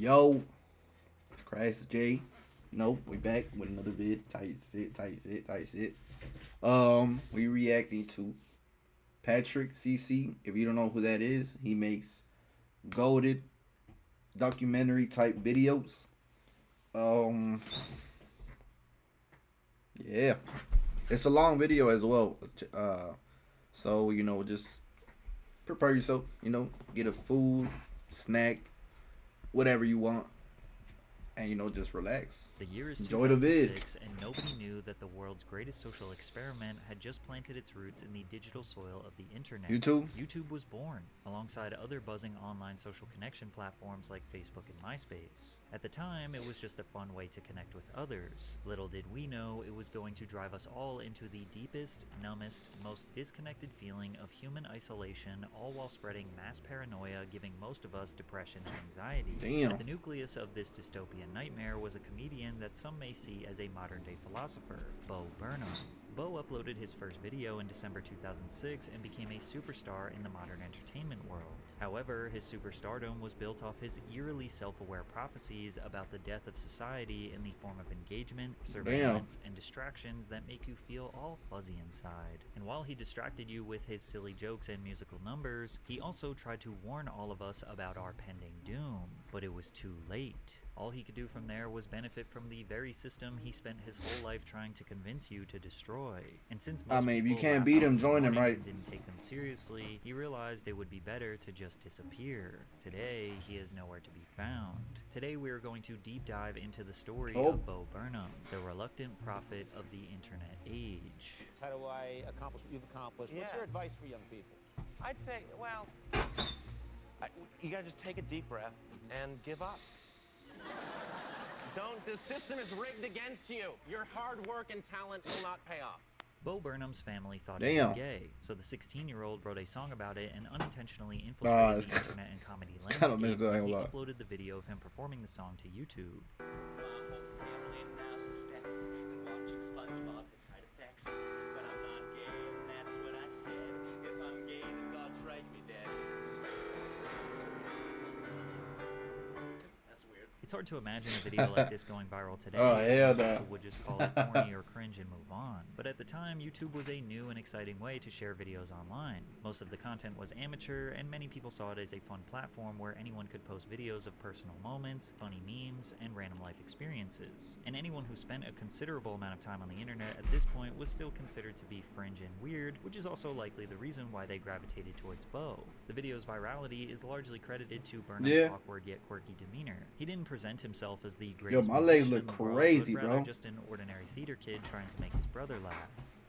Yo, it's Crash J. Nope, we back with another vid. Tight shit. We reacting to Patrick CC. If you don't know who that is, he makes goaded documentary type videos. Um, yeah, it's a long video as well. So just prepare yourself. Get a food, snack, whatever you want, and just relax. The year is Enjoy the vid. 2006, and nobody knew that the world's greatest social experiment had just planted its roots in the digital soil of the internet. YouTube? YouTube was born, alongside other buzzing online social connection platforms like Facebook and MySpace. At the time, it was just a fun way to connect with others. Little did we know it was going to drive us all into the deepest, numbest, most disconnected feeling of human isolation, all while spreading mass paranoia, giving most of us depression and anxiety. Damn. At the nucleus of this dystopian nightmare was a comedian that some may see as a modern-day philosopher, Bo Burnham. Bo uploaded his first video in December 2006 and became a superstar in the modern entertainment world. However, his superstardom was built off his eerily self-aware prophecies about the death of society in the form of engagement, surveillance, and distractions that make you feel all fuzzy inside. And while he distracted you with his silly jokes and musical numbers, he also tried to warn all of us about our pending doom. But it was too late. All he could do from there was benefit from the very system he spent his whole life trying to convince you to destroy. And since most if you people can't laughed beat off him, his join him, warnings right? and didn't take them seriously, he realized it would be better to just disappear. Today, he is nowhere to be found. Today, we are going to deep dive into the story of Bo Burnham, the reluctant prophet of the internet age. How do I accomplish what you've accomplished? What's your advice for young people? I'd say, well, you gotta just take a deep breath and give up. The system is rigged against you. Your hard work and talent will not pay off. Bo Burnham's family thought he was gay, so the 16-year-old wrote a song about it and unintentionally infiltrated the internet and comedy landscape. He uploaded the video of him performing the song to YouTube. My whole family now suspects that watching SpongeBob had side effects. But I'm not gay, and that's what I said. If I'm gay, then God strike me dead. That's weird. It's hard to imagine a video like this going viral today. People would just call it corny or cringe and move on. But at the time, YouTube was a new and exciting way to share videos online. Most of the content was amateur, and many people saw it as a fun platform where anyone could post videos of personal moments, funny memes, and random life experiences. And anyone who spent a considerable amount of time on the internet at this point was still considered to be fringe and weird, which is also likely the reason why they gravitated towards Bo. The video's virality is largely credited to Burnham's awkward yet quirky demeanor. He didn't present himself as the greatest my legs musician look in the world, crazy, but rather bro. just an ordinary theater kid trying to make his brother laugh.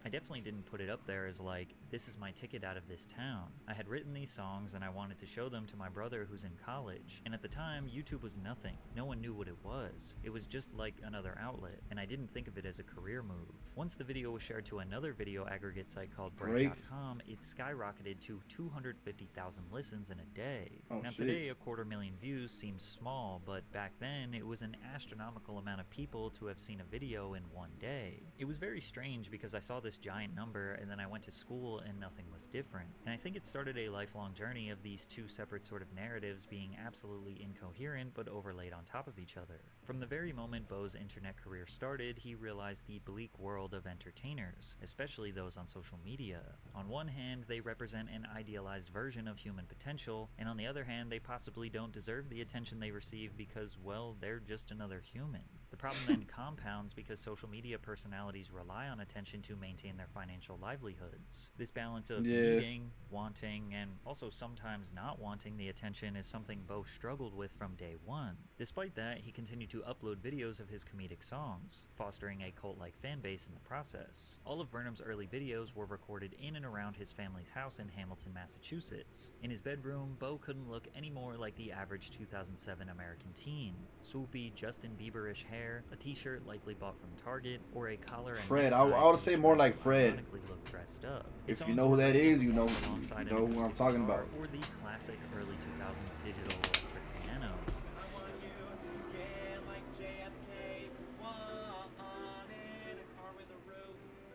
I definitely didn't put it up there as like, this is my ticket out of this town. I had written these songs and I wanted to show them to my brother who's in college. And at the time, YouTube was nothing. No one knew what it was. It was just like another outlet, and I didn't think of it as a career move. Once the video was shared to another video aggregate site called Break.com, it skyrocketed to 250,000 listens in a day. Now today, 250,000 views seems small, but back then, it was an astronomical amount of people to have seen a video in one day. It was very strange because I saw this giant number and then I went to school and nothing was different. And I think it started a lifelong journey of these two separate sort of narratives being absolutely incoherent but overlaid on top of each other. From the very moment Bo's internet career started, he realized the bleak world of entertainers, especially those on social media. On one hand, they represent an idealized version of human potential, and on the other hand, they possibly don't deserve the attention they receive because, well, they're just another human. The problem then compounds because social media personalities rely on attention to maintain their financial livelihoods. This balance of needing, wanting, and also sometimes not wanting the attention is something Bo struggled with from day one. Despite that, he continued to upload videos of his comedic songs, fostering a cult-like fanbase in the process. All of Burnham's early videos were recorded in and around his family's house in Hamilton, Massachusetts. In his bedroom, Bo couldn't look any more like the average 2007 American teen. Swoopy, Justin Bieber-ish hair, a t-shirt likely bought from Target, or a collar and Fred. I would say more like Fred. Look dressed up. If you know who that is, you know who I'm talking about. Or the classic early 2000s digital electric piano.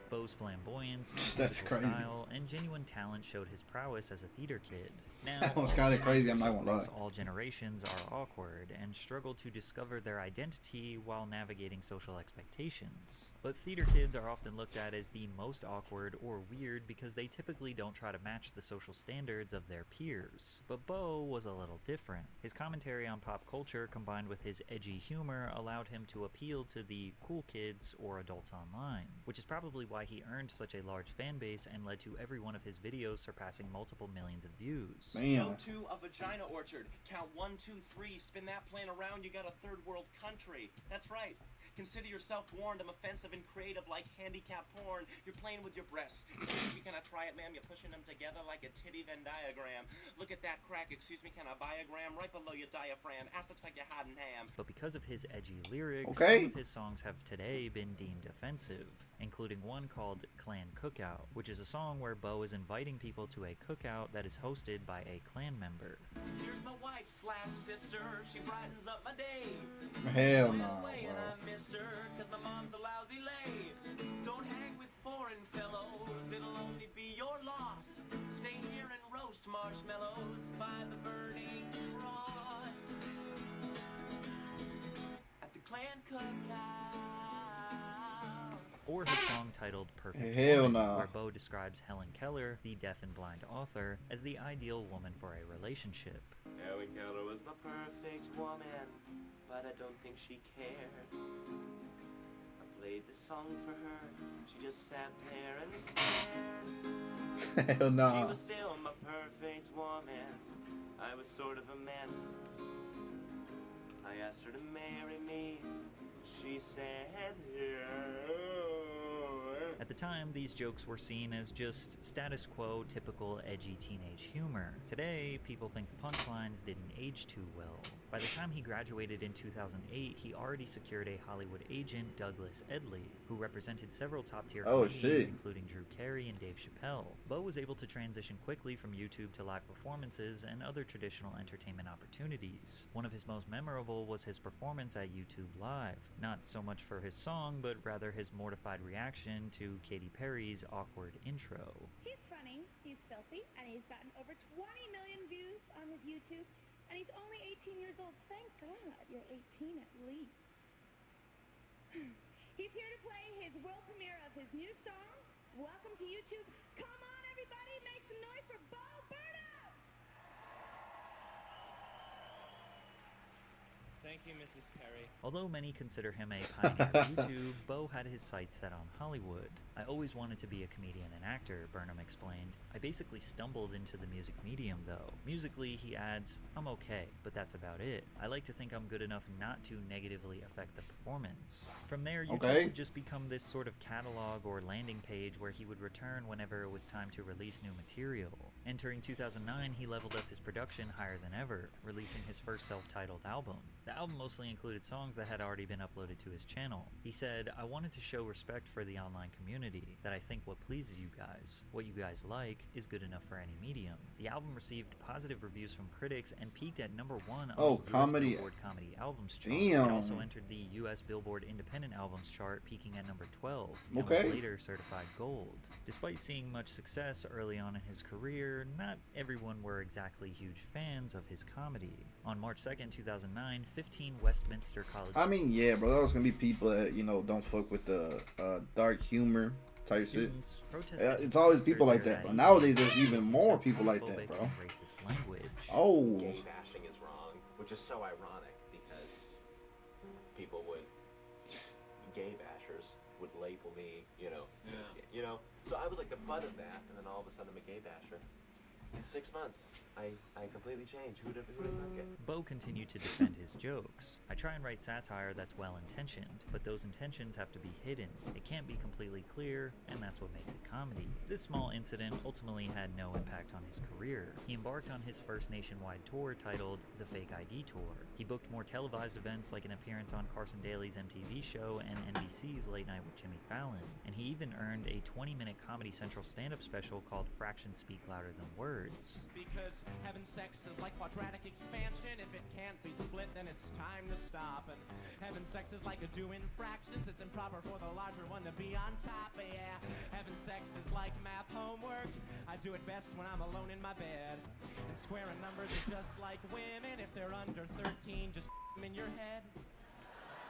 Bo's Bo's flamboyance, That's physical crazy. style, and genuine talent showed his prowess as a theater kid. Now, That was kinda crazy, I'm not gonna lie. across all generations are awkward and struggle to discover their identity while navigating social expectations. But theater kids are often looked at as the most awkward or weird because they typically don't try to match the social standards of their peers. But Bo was a little different. His commentary on pop culture combined with his edgy humor allowed him to appeal to the cool kids or adults online, which is probably why he earned such a large fan base and led to every one of his videos surpassing multiple millions of views. Go Damn. to a vagina orchard. Count 1, 2, 3. Spin that plan around. You got a third world country. That's right. Consider yourself warned. I'm offensive and creative like handicap porn. You're playing with your breasts. Excuse me, can I try it, ma'am? You're pushing them together like a titty Venn diagram. Look at that crack. Excuse me, can I buy a gram? Right below your diaphragm. Ass looks like you're hiding ham. But because of his edgy lyrics, Okay. some of his songs have today been deemed offensive, including one called Clan Cookout, which is a song where Bo is inviting people to a cookout that is hosted by a clan member. Here's my wife slash sister. She brightens up my day. Hell Went no, away and bro. I missed her, 'cause my mom's a lousy lay. Don't hang with foreign fellows, it'll only be your loss. Stay here and roast marshmallows by the burning cross. At the clan cookout. Or his song titled Perfect Hell Woman, nah. where Bo describes Helen Keller, the deaf and blind author, as the ideal woman for a relationship. Helen Keller was my perfect woman, but I don't think she cared. I played the song for her, she just sat there and stared. Hell She nah. was still my perfect woman, I was sort of a mess. I asked her to marry me, she said yeah. At the time, these jokes were seen as just status quo, typical edgy teenage humor. Today, people think the punchlines didn't age too well. By the time he graduated in 2008, he already secured a Hollywood agent, Douglas Edley, who represented several top-tier Oh, comedians, shit. including Drew Carey and Dave Chappelle. Bo was able to transition quickly from YouTube to live performances and other traditional entertainment opportunities. One of his most memorable was his performance at YouTube Live. Not so much for his song, but rather his mortified reaction to Katy Perry's awkward intro. He's funny, he's filthy, and he's gotten over 20 million views on his YouTube, and he's only 18 years old. Thank God you're 18 at least. He's here to play his world premiere of his new song. Welcome to YouTube. Come on, everybody, make some noise for Bo Burnham! Thank you, Mrs. Perry. Although many consider him a pioneer of YouTube, Bo had his sights set on Hollywood. I always wanted to be a comedian and actor, Burnham explained. I basically stumbled into the music medium, though. Musically, he adds, I'm okay, but that's about it. I like to think I'm good enough not to negatively affect the performance. From there, YouTube Okay. would just become this sort of catalog or landing page where he would return whenever it was time to release new material. Entering 2009, he leveled up his production higher than ever, releasing his first self-titled album. The album mostly included songs that had already been uploaded to his channel. He said, I wanted to show respect for the online community, that I think what pleases you guys, what you guys like, is good enough for any medium. The album received positive reviews from critics and peaked at #1 on Oh, the US comedy. Billboard Comedy Albums chart. Damn. It also entered the US Billboard Independent Albums chart, peaking at #12, and Okay. was later certified gold. Despite seeing much success early on in his career, not everyone were exactly huge fans of his comedy. On March 2nd, 2009, 15 Westminster College I mean, yeah, bro. There's gonna be people that don't fuck with the dark humor type shit. students protested Yeah, his it's always concert people like there that, bro. evening, Nowadays, there's accusing even him more of people like that, homophobic bro. and racist language. Oh, Gay bashing is wrong, which is so ironic because people would, gay bashers would label me, as gay, So I was like the butt of that, and then all of a sudden I'm a gay basher. In 6 months, I completely changed. Who'd have thunk it? Bo continued to defend his jokes. I try and write satire that's well-intentioned, but those intentions have to be hidden. It can't be completely clear, and that's what makes it comedy. This small incident ultimately had no impact on his career. He embarked on his first nationwide tour titled The Fake ID Tour. He booked more televised events like an appearance on Carson Daly's MTV show and NBC's Late Night with Jimmy Fallon, and he even earned a 20-minute Comedy Central stand-up special called Fractions Speak Louder Than Words. words. Because having sex is like quadratic expansion. If it can't be split, then it's time to stop. And having sex is like doing fractions. It's improper for the larger one to be on top. Yeah, having sex is like math homework. I do it best when I'm alone in my bed. And squaring numbers are just like women. If they're under 13, just them in your head.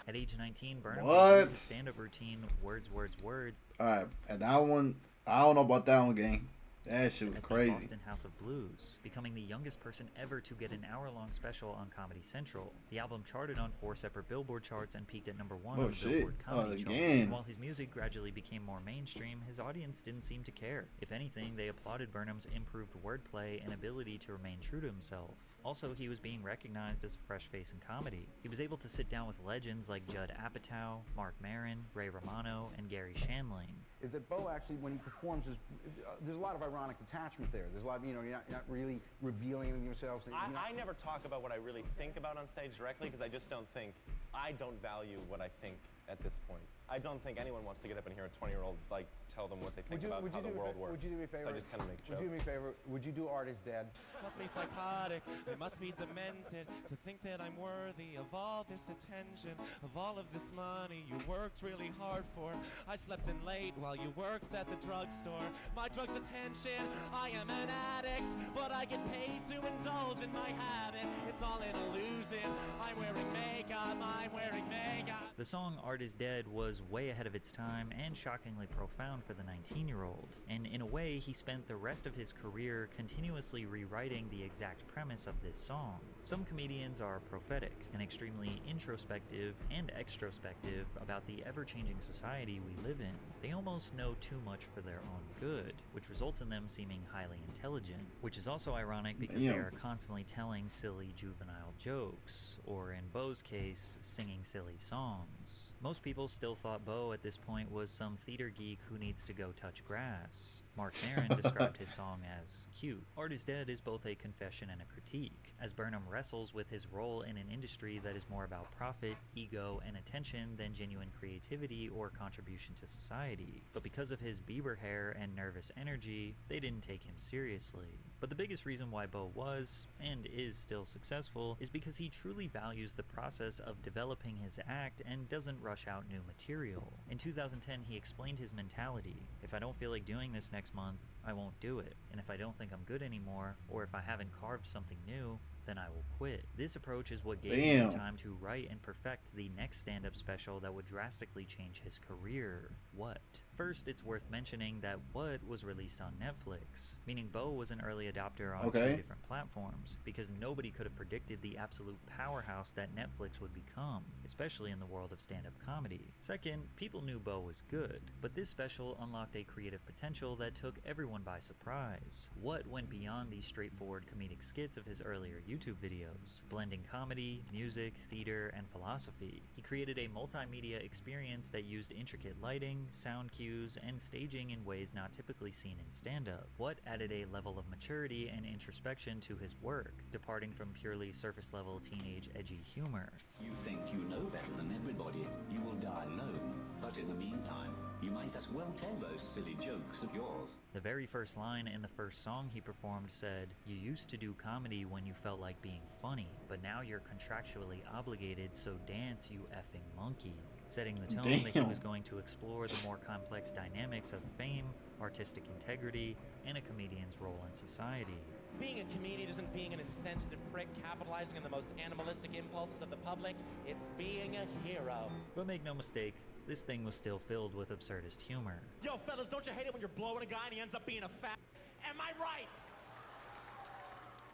At age 19, Burnham What? began his stand-up routine, Words, Words, Words, Alright, and that one, I don't know about that one, gang. That shit was at the crazy. Boston House of Blues, becoming the youngest person ever to get an hour-long special on Comedy Central. The album charted on 4 separate Billboard charts and peaked at #1 Oh, on the shit. Billboard Oh, Comedy Chart. again. And while his music gradually became more mainstream, his audience didn't seem to care. If anything, they applauded Burnham's improved wordplay and ability to remain true to himself. Also, he was being recognized as a fresh face in comedy. He was able to sit down with legends like Judd Apatow, Mark Maron, Ray Romano, and Gary Shandling. Is that Bo actually, when he performs, there's a lot of ironic detachment there. There's a lot of, you're not really revealing anything yourselves. I never talk about what I really think about on stage directly because I don't value what I think at this point. I don't think anyone wants to get up and hear a 20-year-old like tell them what they think about how the world works. Would you do me a favor? So I just kind of make jokes. Would you do me a favor? Would you do Art Is Dead? Must be psychotic, it must be demented to think that I'm worthy of all this attention, of all of this money you worked really hard for. I slept in late while you worked at the drugstore. My drug's attention, I am an addict, but I get paid to indulge in my habit. It's all an illusion. I'm wearing makeup, I'm wearing makeup. The song Art Is Dead was way ahead of its time and shockingly profound for the 19-year-old, and in a way he spent the rest of his career continuously rewriting the exact premise of this song. Some comedians are prophetic and extremely introspective and extrospective about the ever-changing society we live in. They almost know too much for their own good, which results in them seeming highly intelligent, which is also ironic because they are constantly telling silly juvenile jokes, or in Bo's case, singing silly songs. Most people still thought Bo at this point was some theater geek who needs to go touch grass. Mark Maron described his song as cute. Art Is Dead is both a confession and a critique, as Burnham wrestles with his role in an industry that is more about profit, ego, and attention than genuine creativity or contribution to society. But because of his Bieber hair and nervous energy, they didn't take him seriously. But the biggest reason why Bo was, and is still successful, is because he truly values the process of developing his act and doesn't rush out new material. In 2010, he explained his mentality. If I don't feel like doing this next month, I won't do it. And if I don't think I'm good anymore, or if I haven't carved something new, then I will quit. This approach is what gave him time to write and perfect the next stand-up special that would drastically change his career. What? First, it's worth mentioning that What was released on Netflix, meaning Bo was an early adopter on 2 different platforms, because nobody could have predicted the absolute powerhouse that Netflix would become, especially in the world of stand-up comedy. Second, people knew Bo was good, but this special unlocked a creative potential that took everyone by surprise. What went beyond the straightforward comedic skits of his earlier YouTube videos, blending comedy, music, theater, and philosophy. He created a multimedia experience that used intricate lighting, sound cues, and staging in ways not typically seen in stand-up. What added a level of maturity and introspection to his work, departing from purely surface-level teenage edgy humor. You think you know better than everybody. You will die alone. But in the meantime, you might as well tell those silly jokes of yours. The very first line in the first song he performed said, "You used to do comedy when you felt like being funny, but now you're contractually obligated, so dance, you effing monkey." Setting the tone that he was going to explore the more complex dynamics of fame, artistic integrity, and a comedian's role in society. Being a comedian isn't being an insensitive prick capitalizing on the most animalistic impulses of the public. It's being a hero. But make no mistake, this thing was still filled with absurdist humor. Yo, fellas, don't you hate it when you're blowing a guy and he ends up being a fat? Am I right?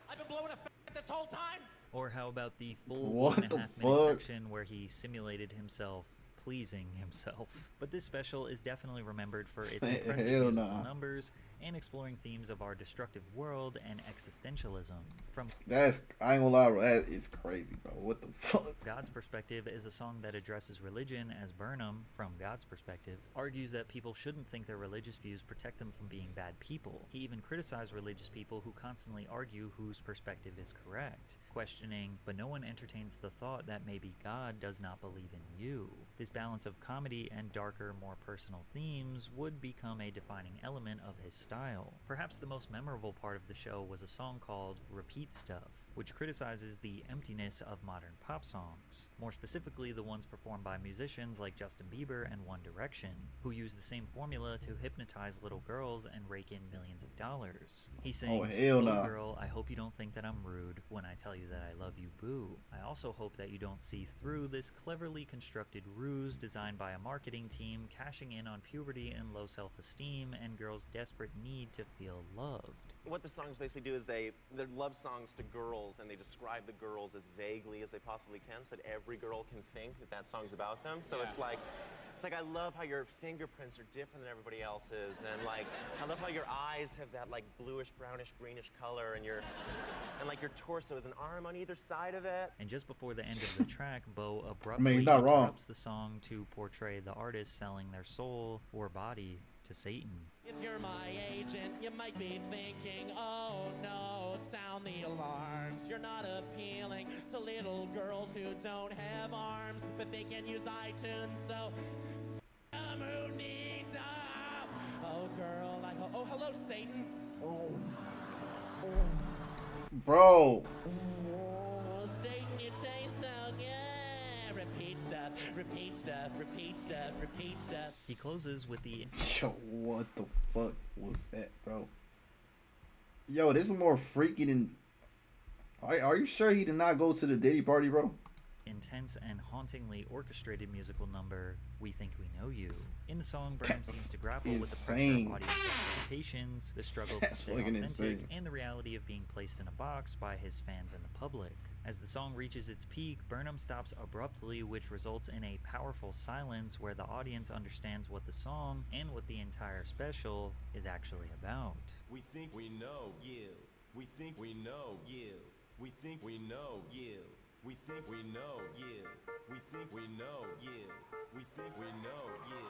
I've been blowing a fat this whole time? Or how about the full What 1.5 the minute fuck? section where he simulated himself pleasing himself. But this special is definitely remembered for its impressive Hell musical nah. numbers and exploring themes of our destructive world and existentialism. From That's, I ain't gonna lie, bro, that is crazy, bro. What the fuck? God's Perspective is a song that addresses religion as Burnham, from God's perspective, argues that people shouldn't think their religious views protect them from being bad people. He even criticized religious people who constantly argue whose perspective is correct, questioning, but no one entertains the thought that maybe God does not believe in you. This balance of comedy and darker, more personal themes would become a defining element of his style. style. Perhaps the most memorable part of the show was a song called Repeat Stuff, which criticizes the emptiness of modern pop songs, more specifically the ones performed by musicians like Justin Bieber and One Direction, who use the same formula to hypnotize little girls and rake in millions of dollars. He sings, hell "Little nah. girl, I hope you don't think that I'm rude when I tell you that I love you, boo. I also hope that you don't see through this cleverly constructed ruse designed by a marketing team cashing in on puberty and low self-esteem and girls' desperate need to feel loved." What the songs basically do is they're love songs to girls, and they describe the girls as vaguely as they possibly can, so that every girl can think that that song's about them. So it's like I love how your fingerprints are different than everybody else's, and like I love how your eyes have that like bluish, brownish, greenish color, and your torso is an arm on either side of it. And just before the end of the track, Bo I abruptly mean, he's not wrong. interrupts the song to portray the artist selling their soul or body to Satan. If you're my agent, you might be thinking, oh no, sound the alarms. You're not appealing to little girls who don't have arms, but they can use iTunes, so who needs oh girl, oh hello Satan. Bro. Oh Satan, you taste so good. Repeat stuff, repeat stuff, repeat stuff, repeat stuff. He closes with the Yo, what the fuck was that, bro? Yo, this is more freaky than... Are you sure he did not go to the Diddy party, bro? intense and hauntingly orchestrated musical number, We Think We Know You. In the song, Burnham seems to grapple with the pressure insane. of audience expectations, the struggle to That's stay fucking authentic, insane. and the reality of being placed in a box by his fans and the public. As the song reaches its peak, Burnham stops abruptly, which results in a powerful silence where the audience understands what the song and what the entire special is actually about. We think we know you. We think we know you. We think we know you. We think we know you. We think we know you. We think we know you.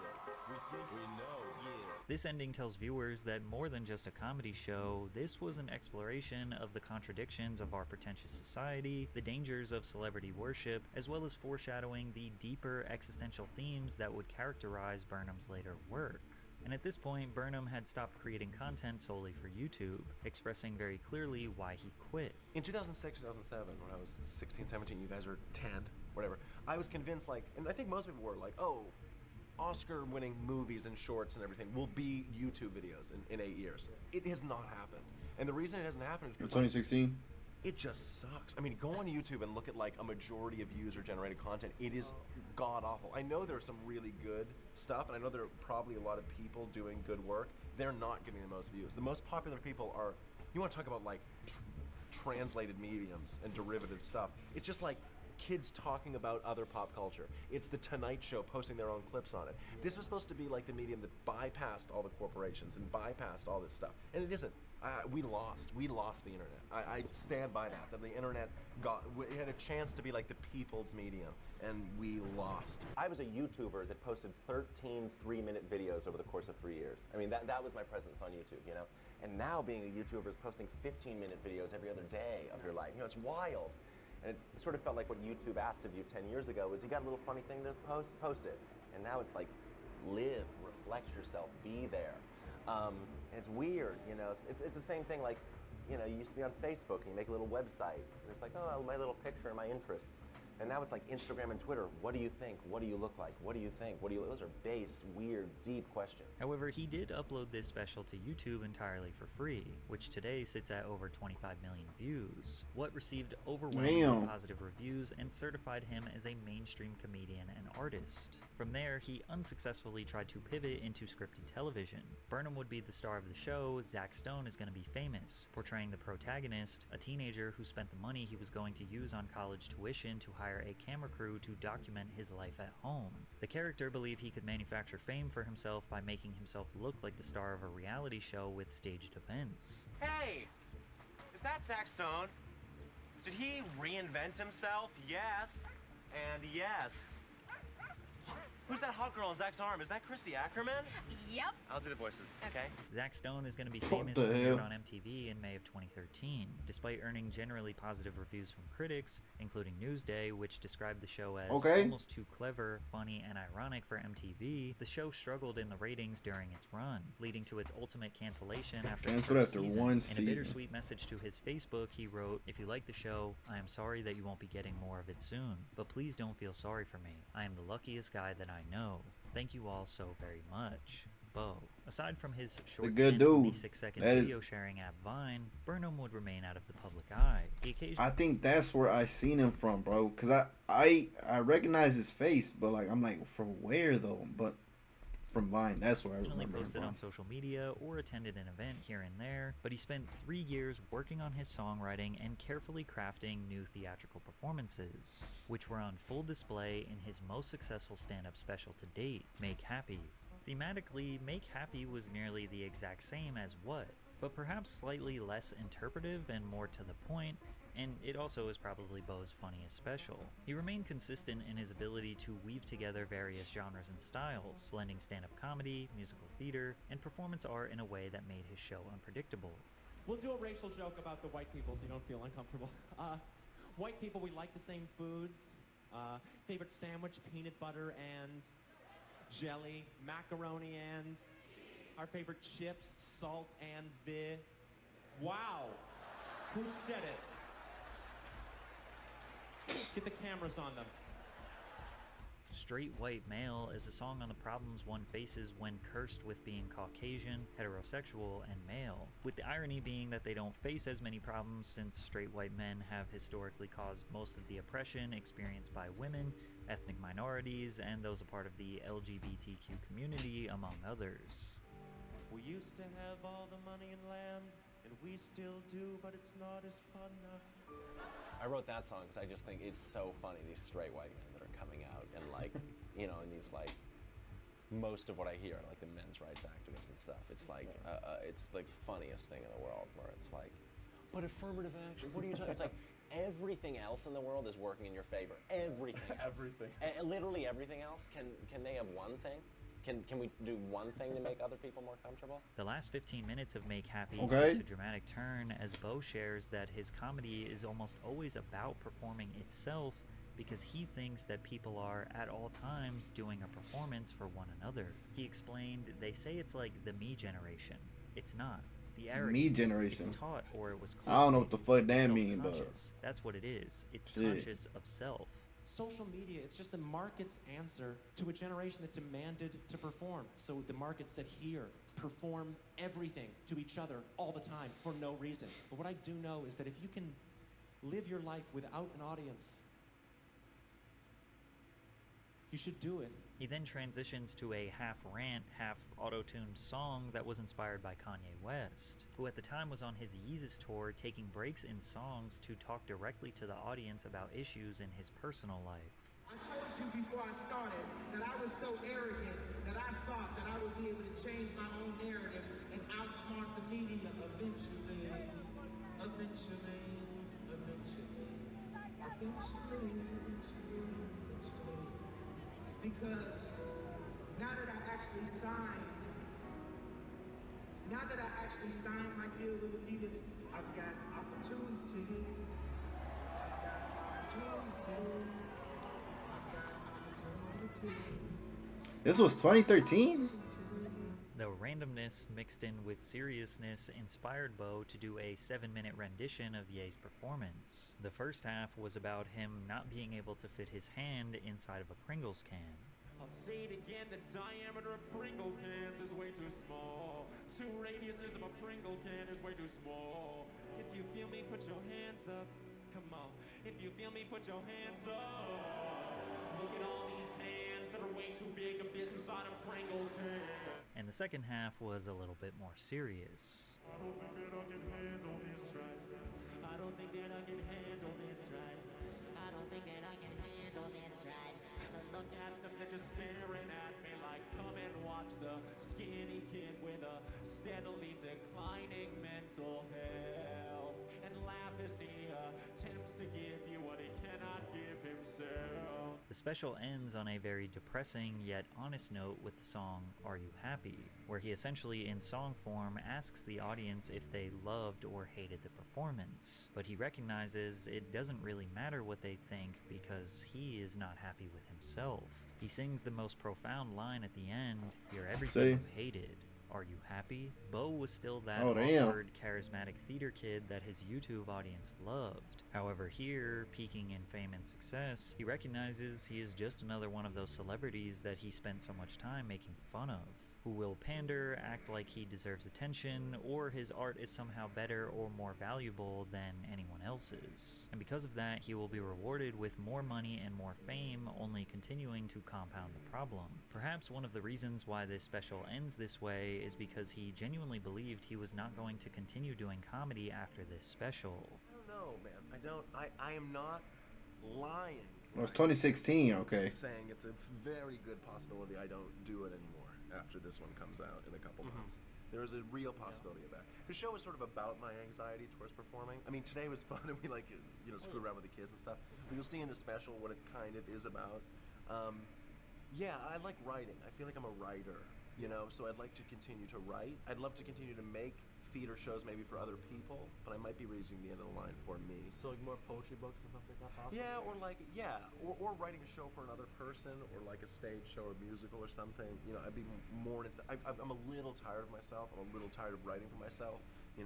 We think we know you. This ending tells viewers that more than just a comedy show, this was an exploration of the contradictions of our pretentious society, the dangers of celebrity worship, as well as foreshadowing the deeper existential themes that would characterize Burnham's later work. And at this point, Burnham had stopped creating content solely for YouTube, expressing very clearly why he quit. In 2006, 2007, when I was 16, 17, you guys were 10, whatever, I was convinced, like, and I think most people were like, oh, Oscar-winning movies and shorts and everything will be YouTube videos in 8 years. It has not happened. And the reason it hasn't happened is because 2016? It just sucks. I mean, go on YouTube and look at like a majority of user-generated content. It is god-awful. I know there's some really good stuff, and I know there are probably a lot of people doing good work. They're not getting the most views. The most popular people are, you want to talk about like translated mediums and derivative stuff. It's just like kids talking about other pop culture. It's the Tonight Show posting their own clips on it. This was supposed to be like the medium that bypassed all the corporations and bypassed all this stuff, and it isn't. We lost the internet. I stand by that the internet it had a chance to be like the people's medium, and we lost. I was a YouTuber that posted 13 3-minute videos over the course of 3 years. I mean, that was my presence on YouTube, you know? And now being a YouTuber is posting 15-minute videos every other day of your life. You know, it's wild. And it sort of felt like what YouTube asked of you 10 years ago was, you got a little funny thing to post it. And now it's like, live, reflect yourself, be there. And it's weird, you know. It's the same thing like, you know, you used to be on Facebook and you make a little website. And it's like, oh, my little picture and my interests. And now it's like Instagram and Twitter. What do you think? What do you look like? What do you think? Those are base, weird, deep questions. However, he did upload this special to YouTube entirely for free, which today sits at over 25 million views. What received overwhelmingly positive reviews and certified him as a mainstream comedian and artist. From there, he unsuccessfully tried to pivot into scripted television. Burnham would be the star of the show. Zach Stone is going to be famous, portraying the protagonist, a teenager who spent the money he was going to use on college tuition to hire a camera crew to document his life at home. The character believed he could manufacture fame for himself by making himself look like the star of a reality show with staged events. Hey, is that Zach Stone? Did he reinvent himself? Yes, and yes. Who's that hot girl on Zach's arm? Is that Christy Ackerman? Yep. I'll do the voices, okay? Zach Stone is going to be What famous the when hell? on MTV in May of 2013. Despite earning generally positive reviews from critics, including Newsday, which described the show as Okay. almost too clever, funny, and ironic for MTV, the show struggled in the ratings during its run, leading to its ultimate cancellation after the Canceled first after season. one In a season. bittersweet message to his Facebook, he wrote, "If you like the show, I am sorry that you won't be getting more of it soon, but please don't feel sorry for me. I am the luckiest guy that I know. Thank you all so very much. Bo." Aside from his short good stint on the dude. 6-second That is- video sharing app Vine, Burnham would remain out of the public eye. He occasionally I think that's where I seen him from, bro. Cause I recognize his face, but like I'm like, from where though? But from Vine, that's where I remember him posted from. on social media or attended an event here and there, but he spent 3 years working on his songwriting and carefully crafting new theatrical performances, which were on full display in his most successful stand-up special to date, Make Happy. Thematically, Make Happy was nearly the exact same as What, but perhaps slightly less interpretive and more to the point, and it also is probably Bo's funniest special. He remained consistent in his ability to weave together various genres and styles, blending stand-up comedy, musical theater, and performance art in a way that made his show unpredictable. We'll do a racial joke about the white people so you don't feel uncomfortable. White people, we like the same foods. Favorite sandwich, peanut butter and jelly, macaroni and our favorite chips, salt and the... Wow! Who said it? Get the cameras on them. Straight White Male is a song on the problems one faces when cursed with being Caucasian, heterosexual, and male, with the irony being that they don't face as many problems since straight white men have historically caused most of the oppression experienced by women, ethnic minorities, and those a part of the LGBTQ community, among others. We used to have all the money and land, and we still do, but it's not as fun now. I wrote that song because I just think it's so funny, these straight white men that are coming out and like, you know, and these like, most of what I hear are like the men's rights activists and stuff. It's like, it's like the funniest thing in the world where it's like, but affirmative action, what are you talking, it's like, everything else in the world is working in your favor. Everything else. Everything. Literally everything else. Can they have one thing? Can we do one thing to make other people more comfortable? The last 15 minutes of Make Happy Okay. takes a dramatic turn as Bo shares that his comedy is almost always about performing itself because he thinks that people are, at all times, doing a performance for one another. He explained, they say it's like the me generation. It's not. The arrogance. Me generation. It's taught or it was I don't know what the fuck that It's mean, but self-conscious. That's what it is. It's Shit. conscious of self. Social media, it's just the market's answer to a generation that demanded to perform. So the market said, here, perform everything to each other all the time for no reason. But what I do know is that if you can live your life without an audience, you should do it. He then transitions to a half rant, half auto-tuned song that was inspired by Kanye West, who at the time was on his Yeezus tour taking breaks in songs to talk directly to the audience about issues in his personal life. I told you before I started that I was so arrogant that I thought that I would be able to change my own narrative and outsmart the media eventually. Because now that I actually signed my deal with Adidas, I've got opportunity. this was 2013. The randomness mixed in with seriousness inspired Bo to do a 7-minute rendition of Ye's performance. The first half was about him not being able to fit his hand inside of a Pringles can. I'll say it again, the diameter of Pringle cans is way too small. 2 radiuses of a Pringle can is way too small. If you feel me, put your hands up. Come on. If you feel me, put your hands up. Look at all these hands that are way too big to fit inside a Pringle can. And the second half was a little bit more serious. I don't think that I can handle this right. I don't think that I can handle this right. I don't think that I can handle this right. Look at them, they're just staring at me like, come and watch the skinny kid with a steadily declining mental health. And laugh as he attempts to give you what he cannot give himself. The special ends on a very depressing yet honest note with the song Are You Happy?, where he essentially in song form asks the audience if they loved or hated the performance, but he recognizes it doesn't really matter what they think because he is not happy with himself. He sings the most profound line at the end, "You're everything you hated. Are you happy?" Bo was still that awkward, charismatic theater kid that his YouTube audience loved. However, here, peaking in fame and success, he recognizes he is just another one of those celebrities that he spent so much time making fun of, who will pander, act like he deserves attention, or his art is somehow better or more valuable than anyone else's. And because of that, he will be rewarded with more money and more fame, only continuing to compound the problem. Perhaps one of the reasons why this special ends this way is because he genuinely believed he was not going to continue doing comedy after this special. I don't know, man. I am not lying. Well, it's 2016, okay. I'm saying it's a very good possibility I don't do it anymore after this one comes out in a couple months. There is a real possibility of that. The show is sort of about my anxiety towards performing. I mean, today was fun and we screwed around with the kids and stuff. But you'll see in the special what it kind of is about. Yeah, I like writing. I feel like I'm a writer, so I'd like to continue to write. I'd love to continue to make theater shows maybe for other people, but I might be reaching the end of the line for me. So like more poetry books and stuff like that possibly? Yeah, or writing a show for another person, or like a stage show or musical or something. I'd be more into I'm a little tired of myself. I'm a little tired of writing for myself. I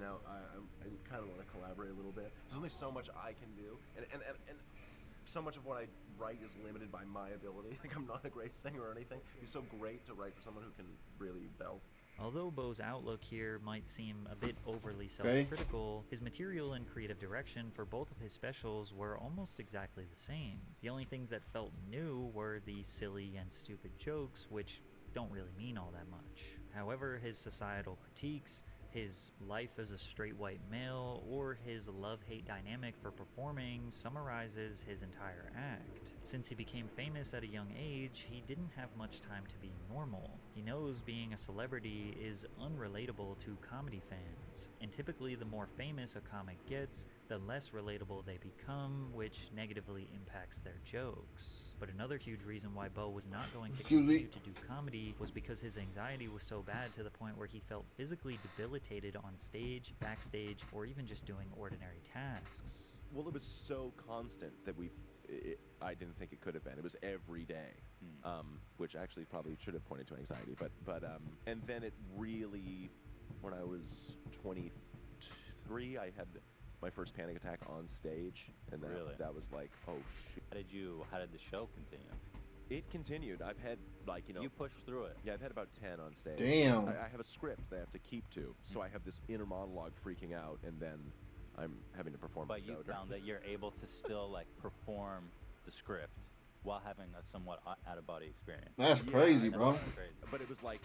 kind of want to collaborate a little bit. There's only so much I can do, and so much of what I write is limited by my ability. Like, I'm not a great singer or anything. It'd be so great to write for someone who can really belt. Although Bo's outlook here might seem a bit overly self-critical, his material and creative direction for both of his specials were almost exactly the same. The only things that felt new were the silly and stupid jokes, which don't really mean all that much. However, his societal critiques, his life as a straight white male, or his love-hate dynamic for performing summarizes his entire act. Since he became famous at a young age, he didn't have much time to be normal. He knows being a celebrity is unrelatable to comedy fans, and typically the more famous a comic gets, the less relatable they become, which negatively impacts their jokes. But another huge reason why Bo was not going to continue to do comedy was because his anxiety was so bad to the point where he felt physically debilitated on stage, backstage, or even just doing ordinary tasks. Well, it was so constant that I didn't think it could have been. It was every day, which actually probably should have pointed to anxiety. But and then it really, when I was 23, I had my first panic attack on stage, and that was like, oh shit. How did the show continue? It continued. I've had You pushed through it. Yeah, I've had about 10 on stage. Damn. I have a script that I have to keep to, so I have this inner monologue freaking out, and then I'm having to perform. But you found that you're able to still perform the script while having a somewhat out-of-body experience. That's crazy, bro. But it was like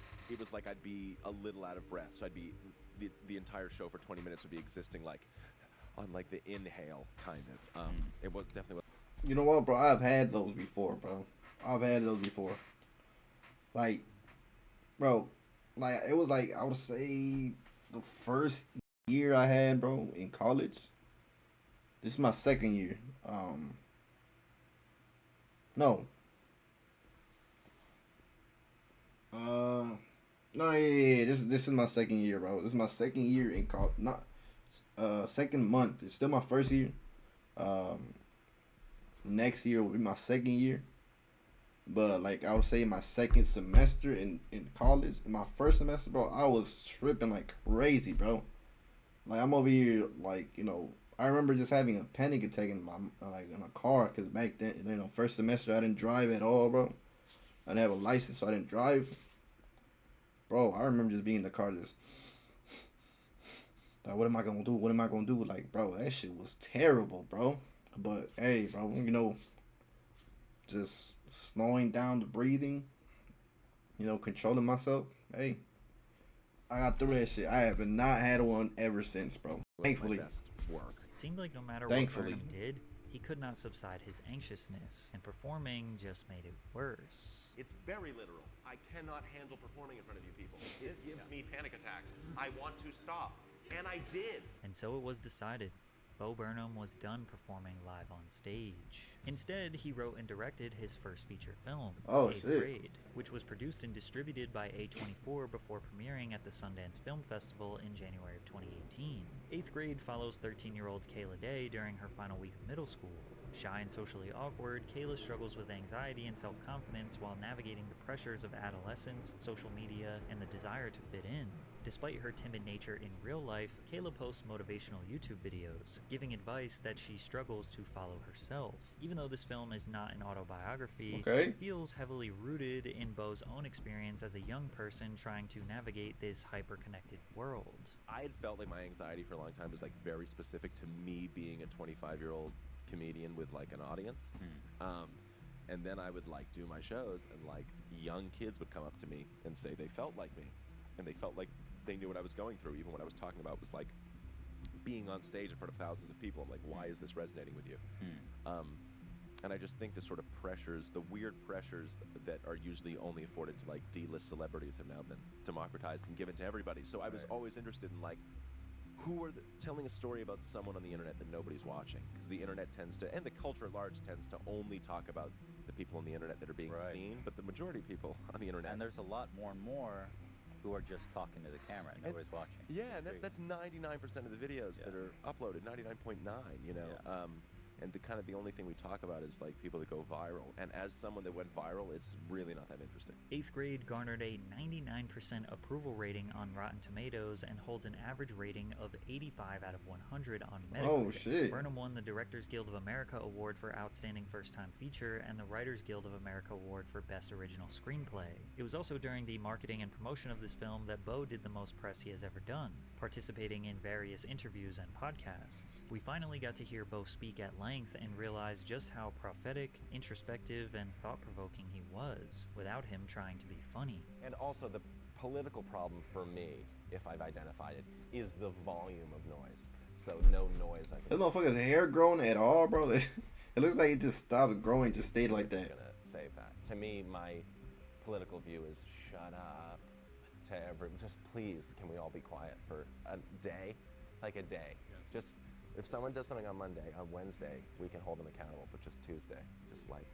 I'd be a little out of breath, so I'd be the entire show for 20 minutes would be existing on the inhale kind of. It was definitely. You know what, bro? I've had those before, bro. It was I would say the first year I had, bro, in college. This is my second year. No. This is my second year, bro. This is my second year in college. Second month. It's still my first year. Next year will be my second year. But I would say my second semester in college, in my first semester, bro, I was tripping like crazy, bro. I'm over here, I remember just having a panic attack in my in a car, because back then, first semester I didn't drive at all, bro. I didn't have a license, so I didn't drive. Bro, I remember just being in the car, just what am I gonna do? What am I gonna do? Bro, that shit was terrible, bro. But hey, bro, just slowing down the breathing, controlling myself. Hey, I got through that shit. I have not had one ever since, bro. Thankfully. Work. It seemed like no matter what Burnham did, he could not subside his anxiousness, and performing just made it worse. It's very literal. I cannot handle performing in front of you people. It gives me panic attacks. I want to stop. And I did. And so it was decided. Bo Burnham was done performing live on stage. Instead, he wrote and directed his first feature film, Oh, 8th shit. Grade, which was produced and distributed by A24 before premiering at the Sundance Film Festival in January of 2018. 8th Grade follows 13-year-old Kayla Day during her final week of middle school. Shy and socially awkward, Kayla struggles with anxiety and self-confidence while navigating the pressures of adolescence, social media, and the desire to fit in. Despite her timid nature in real life, Kayla posts motivational YouTube videos, giving advice that she struggles to follow herself. Even though this film is not an autobiography, Okay. it feels heavily rooted in Bo's own experience as a young person trying to navigate this hyper-connected world. I had felt like my anxiety for a long time was like very specific to me being a 25-year-old comedian with like an audience. And then I would like do my shows and like young kids would come up to me and say they felt like me and they felt like they knew what I was going through. Even what I was talking about was like being on stage in front of thousands of people. I'm like, why is this resonating with you? And I just think the sort of pressures, the weird pressures that are usually only afforded to like D-list celebrities have now been democratized and given to everybody. So I was always interested in like, who are telling a story about someone on the internet that nobody's watching? Because the internet tends to, and the culture at large tends to only talk about the people on the internet that are being seen, but the majority of people on the internet. And there's a lot more and more who are just talking to the camera and nobody's watching. Yeah, and that's 99% of the videos that are uploaded, 99.9, you know. And the only thing we talk about is like people that go viral. And as someone that went viral, it's really not that interesting. 8th Grade garnered a 99% approval rating on Rotten Tomatoes and holds an average rating of 85 out of 100 on Metacritic. Oh, shit. Burnham won the Directors Guild of America Award for Outstanding First Time Feature and the Writers Guild of America Award for Best Original Screenplay. It was also during the marketing and promotion of this film that Bo did the most press he has ever done, participating in various interviews and podcasts. We finally got to hear Bo speak at length and realize just how prophetic, introspective, and thought-provoking he was, without him trying to be funny. And also the political problem for me, if I've identified it, is the volume of noise. So no noise I This can motherfucker's hair grown at all, bro. It looks like it just stopped growing, just stayed like that. gonna save that. To me, my political view is shut up to everyone. Just please, can we all be quiet for a day? Like a day. Just if someone does something on Monday, on Wednesday, we can hold them accountable, but just Tuesday, just like,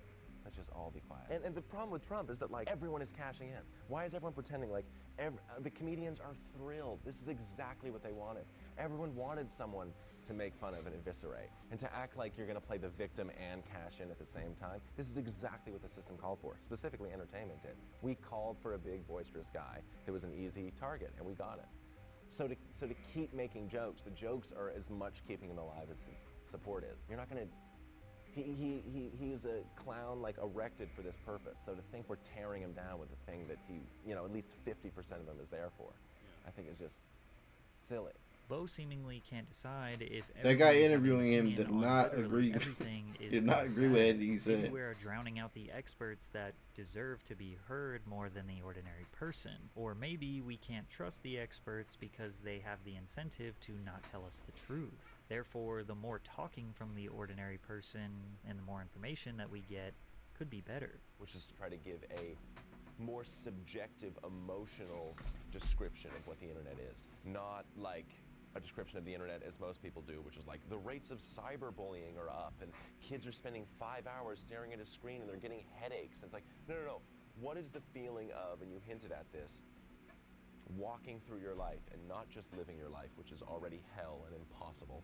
let's just all be quiet. And the problem with Trump is that like everyone is cashing in. Why is everyone pretending like the comedians are thrilled? This is exactly what they wanted. Everyone wanted someone to make fun of and eviscerate, and to act like you're gonna play the victim and cash in at the same time. This is exactly what the system called for, specifically entertainment did. We called for a big boisterous guy that was an easy target, and we got it. So to keep making jokes, the jokes are as much keeping him alive as his support is. You're not gonna, he is a clown like erected for this purpose. So to think we're tearing him down with the thing that he, you know, at least 50% of him is there for, I think is just silly. Bo seemingly can't decide if That guy everyone has an interviewing him opinion did on not literally agree. everything is Did not good or agree with bad. anything he Maybe said. we're drowning out the experts that deserve to be heard more than the ordinary person. Or maybe we can't trust the experts because they have the incentive to not tell us the truth. Therefore, the more talking from the ordinary person and the more information that we get could be better. Which is to try to give a more subjective, emotional description of what the internet is. Not like a description of the internet as most people do, which is like the rates of cyberbullying are up and kids are spending 5 hours staring at a screen and they're getting headaches. And it's like, no. What is the feeling of, and you hinted at this, walking through your life and not just living your life, which is already hell and impossible,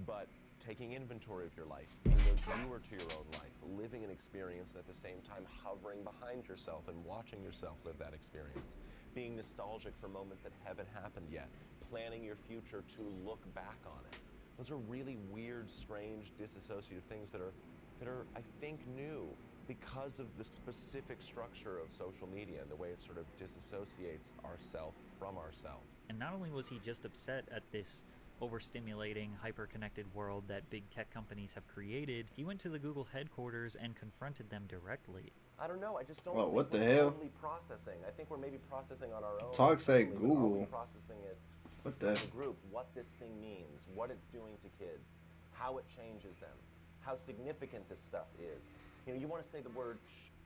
but taking inventory of your life, being a viewer to your own life, living an experience and at the same time hovering behind yourself and watching yourself live that experience, being nostalgic for moments that haven't happened yet, planning your future to look back on it. Those are really weird, strange, disassociative things that are, I think, new because of the specific structure of social media and the way it sort of disassociates ourself from ourself. And not only was he just upset at this overstimulating, hyper-connected world that big tech companies have created, he went to the Google headquarters and confronted them directly. I don't know. I just don't Well, think what the we're hell? totally processing. I think we're maybe processing on our own. Talks like individually, but are we Google. processing it What the? as a group, what this thing means, what it's doing to kids, how it changes them, how significant this stuff is. You know, you want to say the word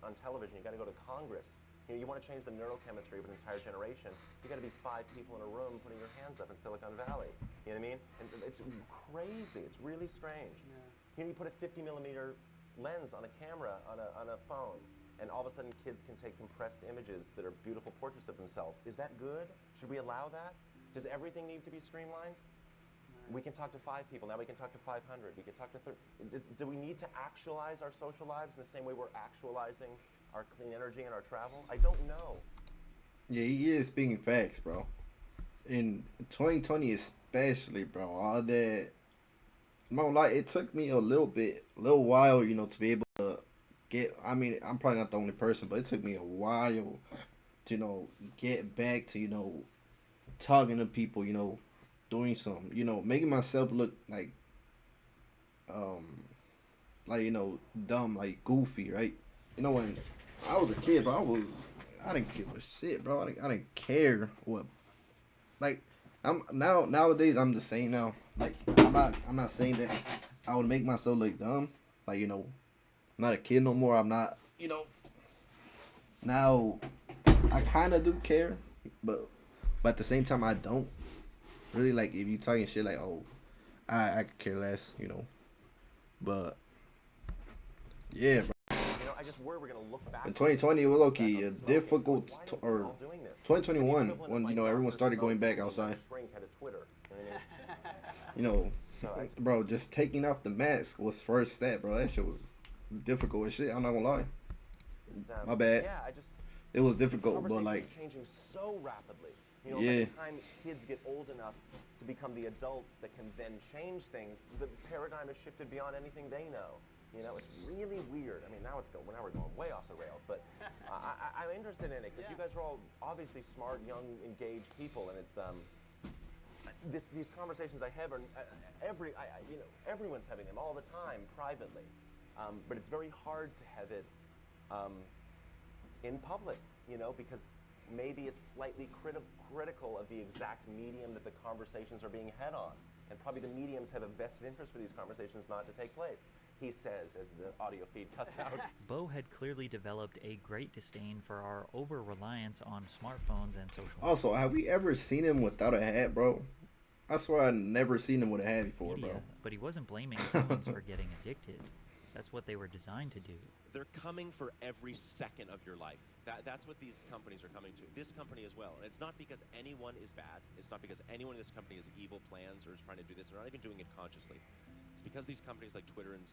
on television, you got to go to Congress You know, you want to change the neurochemistry of an entire generation, you got to be 5 people in a room putting your hands up in Silicon Valley. You know what I mean? And it's crazy. It's really strange. Yeah. You know, you put a 50mm lens on a camera on a phone, and all of a sudden kids can take compressed images that are beautiful portraits of themselves. Is that good? Should we allow that? Does everything need to be streamlined? We can talk to 5 people, now we can talk to 500, we can talk to 30. Do we need to actualize our social lives in the same way we're actualizing our clean energy and our travel? I don't know. Yeah, he is speaking facts, bro. In 2020 especially, bro, all that, no, like, it took me a little while, you know, to be able to get, I mean, I'm probably not the only person, but it took me a while to, you know, get back to, you know, talking to people, you know, doing something, you know, making myself look like, you know, dumb, like goofy, right? You know, when I was a kid, bro, I didn't give a shit, bro. I didn't care what, like, nowadays I'm the same now. Like, I'm not saying that I would make myself look dumb. Like, you know, I'm not a kid no more. I'm not, you know, now I kind of do care, but at the same time I don't. Really, like, if you talking shit like, oh, I could care less, you know. But yeah, bro. You know, I just worry we're gonna look back. In 2020, it was low-key a difficult, or 2021, when, you know, everyone started going back outside. Shrink had a Twitter. You know, bro, just taking off the mask was first step, bro. That shit was difficult as shit. I'm not gonna lie. My bad. Yeah, it was difficult, but like, changing so rapidly. You know, yeah. by the time kids get old enough to become the adults that can then change things, the paradigm has shifted beyond anything they know. You know, it's really weird. I mean, now we're going way off the rails, but I'm interested in it because you guys are all obviously smart, young, engaged people, and it's these conversations I have are you know, everyone's having them all the time privately, but it's very hard to have it in public, you know, because maybe it's slightly critical of the exact medium that the conversations are being had on. And probably the mediums have a vested interest for these conversations not to take place, he says, as the audio feed cuts out. Bo had clearly developed a great disdain for our over-reliance on smartphones and social media. Also, have we ever seen him without a hat, bro? I swear I've never seen him with a hat before, bro. But he wasn't blaming phones for getting addicted. That's what they were designed to do. They're coming for every second of your life. That's what these companies are coming to. This company as well. And it's not because anyone is bad. It's not because anyone in this company has evil plans or is trying to do this. They're not even doing it consciously. It's because these companies like Twitter and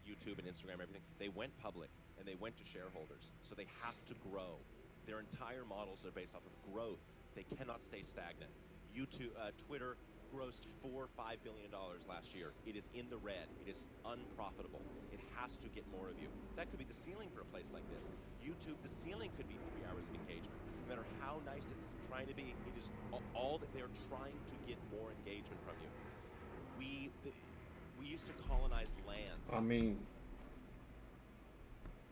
YouTube and Instagram, everything, they went public and they went to shareholders. So they have to grow. Their entire models are based off of growth. They cannot stay stagnant. Twitter grossed $4 or $5 billion last year. It is in the red. It is unprofitable. It has to get more of you. That could be the ceiling for a place like this. YouTube, the ceiling could be 3 hours of engagement. No matter how nice it's trying to be, it is all that they're trying to get more engagement from you. We used to colonize land. I mean,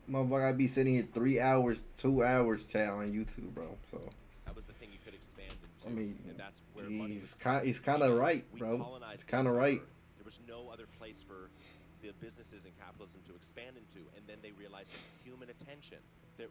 motherfucker, I'd be sitting here 3 hours, 2 hours, chat on YouTube, bro. So that was the thing you could expand into. I mean, and that's where he's kind of right, bro. He's kind of right. There was no other place for the businesses and capitalism to expand into, and then they realized human attention. That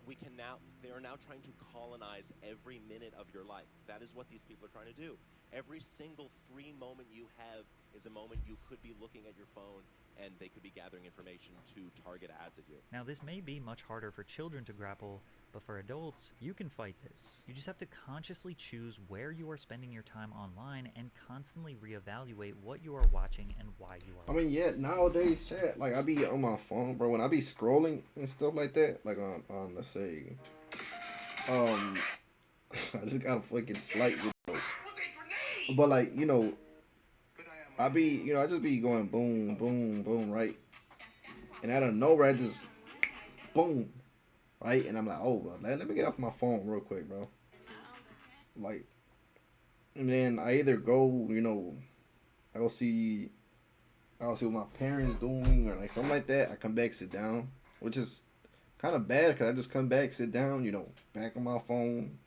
they are now trying to colonize every minute of your life. That is what these people are trying to do. Every single free moment you have is a moment you could be looking at your phone and they could be gathering information to target ads at you. Now, this may be much harder for children to grapple, but for adults, you can fight this. You just have to consciously choose where you are spending your time online and constantly reevaluate what you are watching and why you are. I mean, yeah, nowadays, chat, like, I be on my phone, bro. When I be scrolling and stuff like that, like on let's say, I just got a fucking slight video. But like, you know, I just be going boom, boom, boom, right? And out of nowhere, I just boom, right? And I'm like, oh, bro, let me get off my phone real quick, bro. Like, and then I either go, you know, I'll see what my parents doing or like something like that. I come back, sit down, which is kind of bad because I just come back, sit down, you know, back on my phone.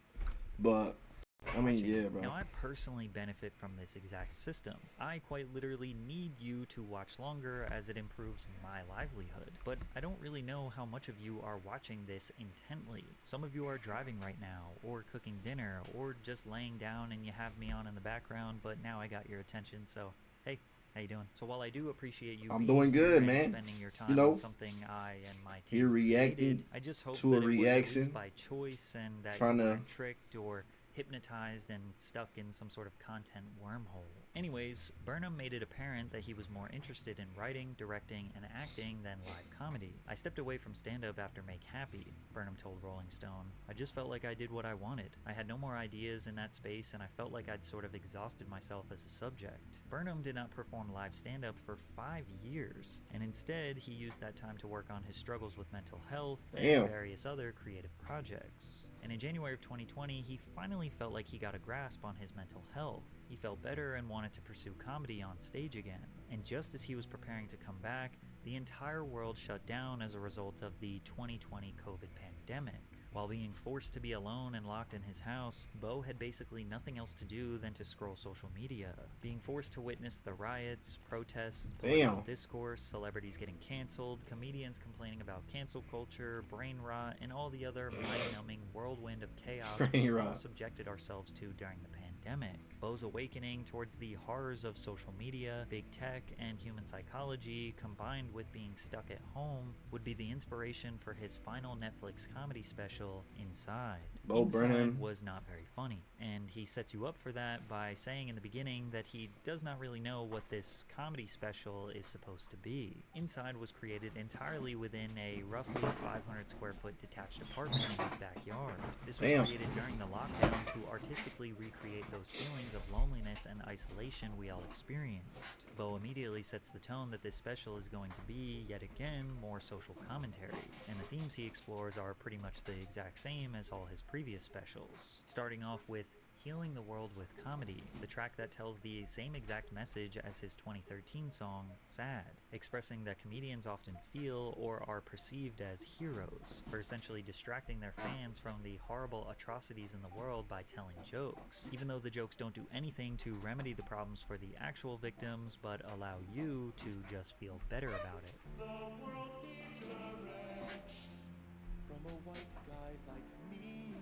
But I mean, watching. yeah, bro. Now, I personally benefit from this exact system. I quite literally need you to watch longer as it improves my livelihood. But I don't really know how much of you are watching this intently. Some of you are driving right now, or cooking dinner, or just laying down and you have me on in the background, but now I got your attention, so hey. How you doing? So while I do appreciate you I'm being doing here good, and man. spending your time You know, on something I and my team you're reacting created, I just hope to that a it was at reaction, least by choice and that trying you to- weren't tricked or hypnotized and stuck in some sort of content wormhole. Anyways, Burnham made it apparent that he was more interested in writing, directing, and acting than live comedy. I stepped away from stand-up after Make Happy, Burnham told Rolling Stone. I just felt like I did what I wanted. I had no more ideas in that space, and I felt like I'd sort of exhausted myself as a subject. Burnham did not perform live stand-up for 5 years, and instead he used that time to work on his struggles with mental health Damn. and various other creative projects. And in January of 2020, he finally felt like he got a grasp on his mental health. He felt better and wanted to pursue comedy on stage again. And just as he was preparing to come back, the entire world shut down as a result of the 2020 COVID pandemic. While being forced to be alone and locked in his house, Bo had basically nothing else to do than to scroll social media. Being forced to witness the riots, protests, political Damn. discourse, celebrities getting canceled, comedians complaining about cancel culture, brain rot, and all the other mind-numbing whirlwind of chaos Brain we all rot. subjected ourselves to during the pandemic. Bo's awakening towards the horrors of social media, big tech, and human psychology, combined with being stuck at home, would be the inspiration for his final Netflix comedy special, Inside. Bo Inside Burnham. was not very funny, and he sets you up for that by saying in the beginning that he does not really know what this comedy special is supposed to be. Inside was created entirely within a roughly 500 square foot detached apartment in his backyard. This was Damn. created during the lockdown to artistically recreate those feelings of loneliness and isolation we all experienced. Bo immediately sets the tone that this special is going to be, yet again, more social commentary, and the themes he explores are pretty much the exact same as all his previous specials. Starting off with Healing the World with Comedy, the track that tells the same exact message as his 2013 song, Sad, expressing that comedians often feel or are perceived as heroes for essentially distracting their fans from the horrible atrocities in the world by telling jokes, even though the jokes don't do anything to remedy the problems for the actual victims, but allow you to just feel better about it. The world needs a wrench from a white guy like me.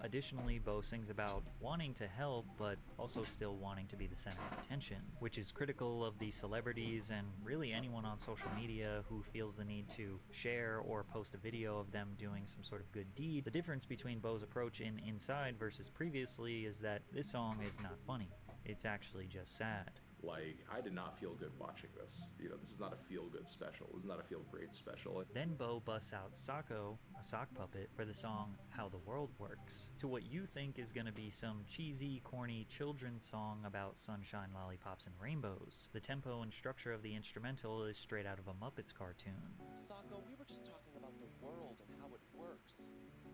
Additionally, Bo sings about wanting to help, but also still wanting to be the center of attention, which is critical of the celebrities and really anyone on social media who feels the need to share or post a video of them doing some sort of good deed. The difference between Bo's approach in Inside versus previously is that this song is not funny. It's actually just sad. Like, I did not feel good watching this. You know, this is not a feel-good special. This is not a feel-great special. Then Bo busts out Sako, a sock puppet, for the song How the World Works, to what you think is going to be some cheesy, corny children's song about sunshine, lollipops, and rainbows. The tempo and structure of the instrumental is straight out of a Muppets cartoon. Sako, we were just talking about the world and how it works.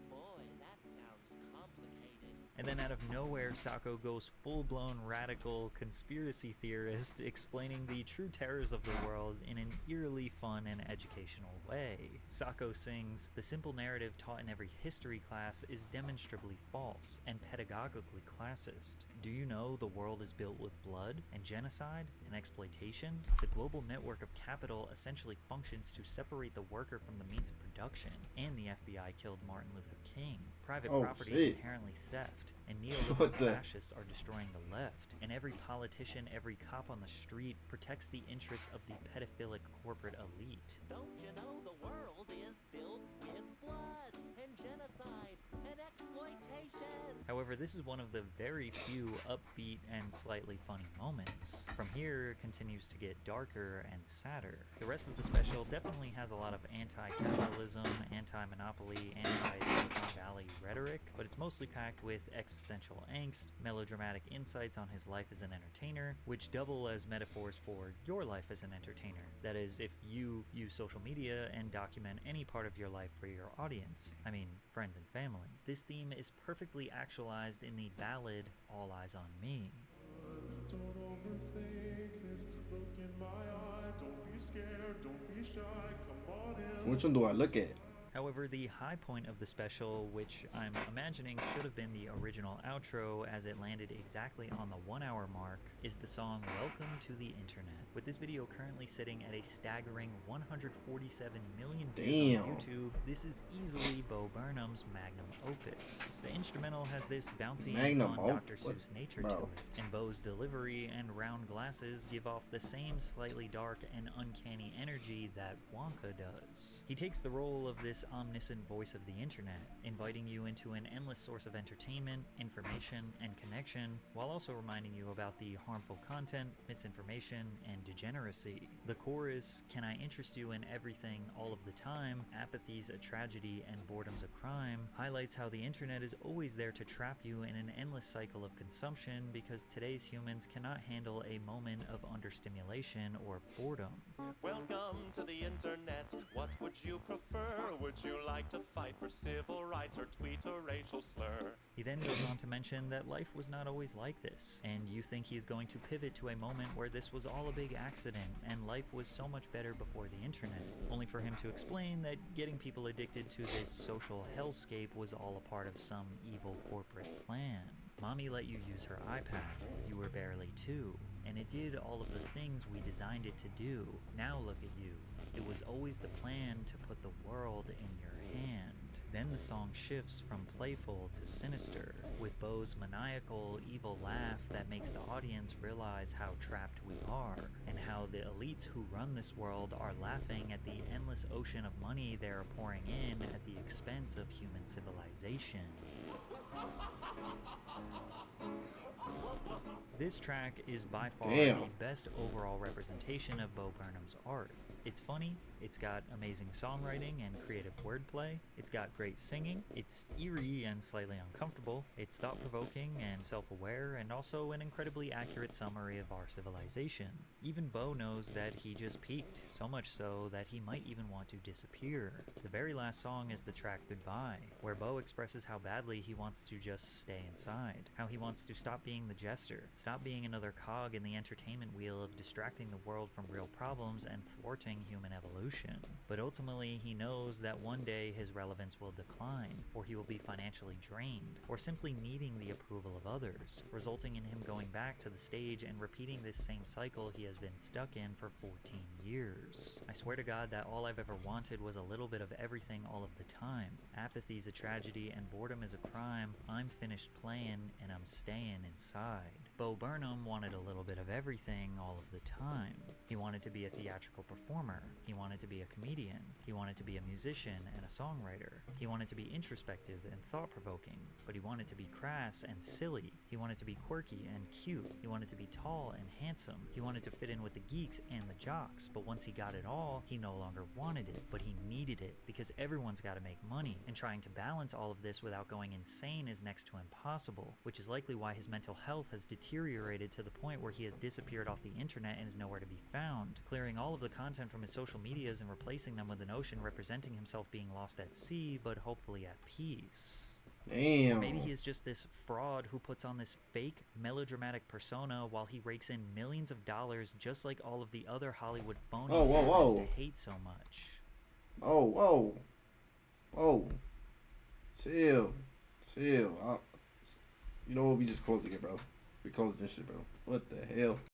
Boy, that sounds complicated. And then out of nowhere, Sako goes full-blown radical conspiracy theorist, explaining the true terrors of the world in an eerily fun and educational way. Sako sings, "The simple narrative taught in every history class is demonstrably false and pedagogically classist. Do you know the world is built with blood and genocide and exploitation? The global network of capital essentially functions to separate the worker from the means of production, and the FBI killed Martin Luther King. Private property is shit. inherently theft, and What neoliberal the- fascists are destroying the left, and every politician, every cop on the street protects the interests of the pedophilic corporate elite." Don't you know the world is built with blood and genocide and exploitation? However, this is one of the very few upbeat and slightly funny moments. From here, it continues to get darker and sadder. The rest of the special definitely has a lot of anti-capitalism, anti-monopoly, anti-Silicon Valley rhetoric, but it's mostly packed with existential angst, melodramatic insights on his life as an entertainer, which double as metaphors for your life as an entertainer. That is, if you use social media and document any part of your life for your audience. I mean, friends and family. This theme is perfectly actualized in the ballad All Eyes on Me. Don't overthink this. Look in my eye. Don't be scared. Don't be shy. Come on in. Which one do I look at? However, the high point of the special, which I'm imagining should have been the original outro as it landed exactly on the 1 hour mark, is the song Welcome to the Internet. With this video currently sitting at a staggering 147 million views on YouTube, this is easily Bo Burnham's magnum opus. The instrumental has this bouncy and fun Dr. Seuss nature to it, and Bo's delivery and round glasses give off the same slightly dark and uncanny energy that Wonka does. He takes the role of this omniscient voice of the internet, inviting you into an endless source of entertainment, information, and connection, while also reminding you about the harmful content, misinformation, and degeneracy. The chorus, "Can I interest you in everything all of the time? Apathy's a tragedy and boredom's a crime," highlights how the internet is always there to trap you in an endless cycle of consumption because today's humans cannot handle a moment of understimulation or boredom. Welcome to the internet. What would you prefer? Would you like to fight for civil rights or tweet a racial slur? He then goes on to mention that life was not always like this, and you think he is going to pivot to a moment where this was all a big accident and life was so much better before the internet, only for him to explain that getting people addicted to this social hellscape was all a part of some evil corporate plan. Mommy let you use her iPad. You were barely 2. And it did all of the things we designed it to do. Now look at you. It was always the plan to put the world in your hand. Then the song shifts from playful to sinister, with Bo's maniacal, evil laugh that makes the audience realize how trapped we are, and how the elites who run this world are laughing at the endless ocean of money they are pouring in at the expense of human civilization. This track is by far the best overall representation of Bo Burnham's art. It's funny, it's got amazing songwriting and creative wordplay, it's got great singing, it's eerie and slightly uncomfortable, it's thought-provoking and self-aware, and also an incredibly accurate summary of our civilization. Even Bo knows that he just peaked, so much so that he might even want to disappear. The very last song is the track Goodbye, where Bo expresses how badly he wants to just stay inside, how he wants to stop being the jester, stop being another cog in the entertainment wheel of distracting the world from real problems and thwarting human evolution. But ultimately, he knows that one day his relevance will decline, or he will be financially drained, or simply needing the approval of others, resulting in him going back to the stage and repeating this same cycle he has been stuck in for 14 years. I swear to God that all I've ever wanted was a little bit of everything all of the time. Apathy's a tragedy and boredom is a crime. I'm finished playing and I'm staying inside. Bo Burnham wanted a little bit of everything all of the time. He wanted to be a theatrical performer. He wanted to be a comedian. He wanted to be a musician and a songwriter. He wanted to be introspective and thought-provoking, but he wanted to be crass and silly. He wanted to be quirky and cute. He wanted to be tall and handsome. He wanted to fit in with the geeks and the jocks, but once he got it all, he no longer wanted it, but he needed it, because everyone's got to make money, and trying to balance all of this without going insane is next to impossible, which is likely why his mental health has deteriorated to the point where he has disappeared off the internet and is nowhere to be found, clearing all of the content from his social medias and replacing them with an ocean representing himself being lost at sea, but hopefully at peace. Damn. Or maybe he is just this fraud who puts on this fake melodramatic persona while he rakes in millions of dollars, just like all of the other Hollywood phonies he loves to hate so much. Whoa. Chill. You know what? We just closing it, bro. We closing this shit, bro. What the hell?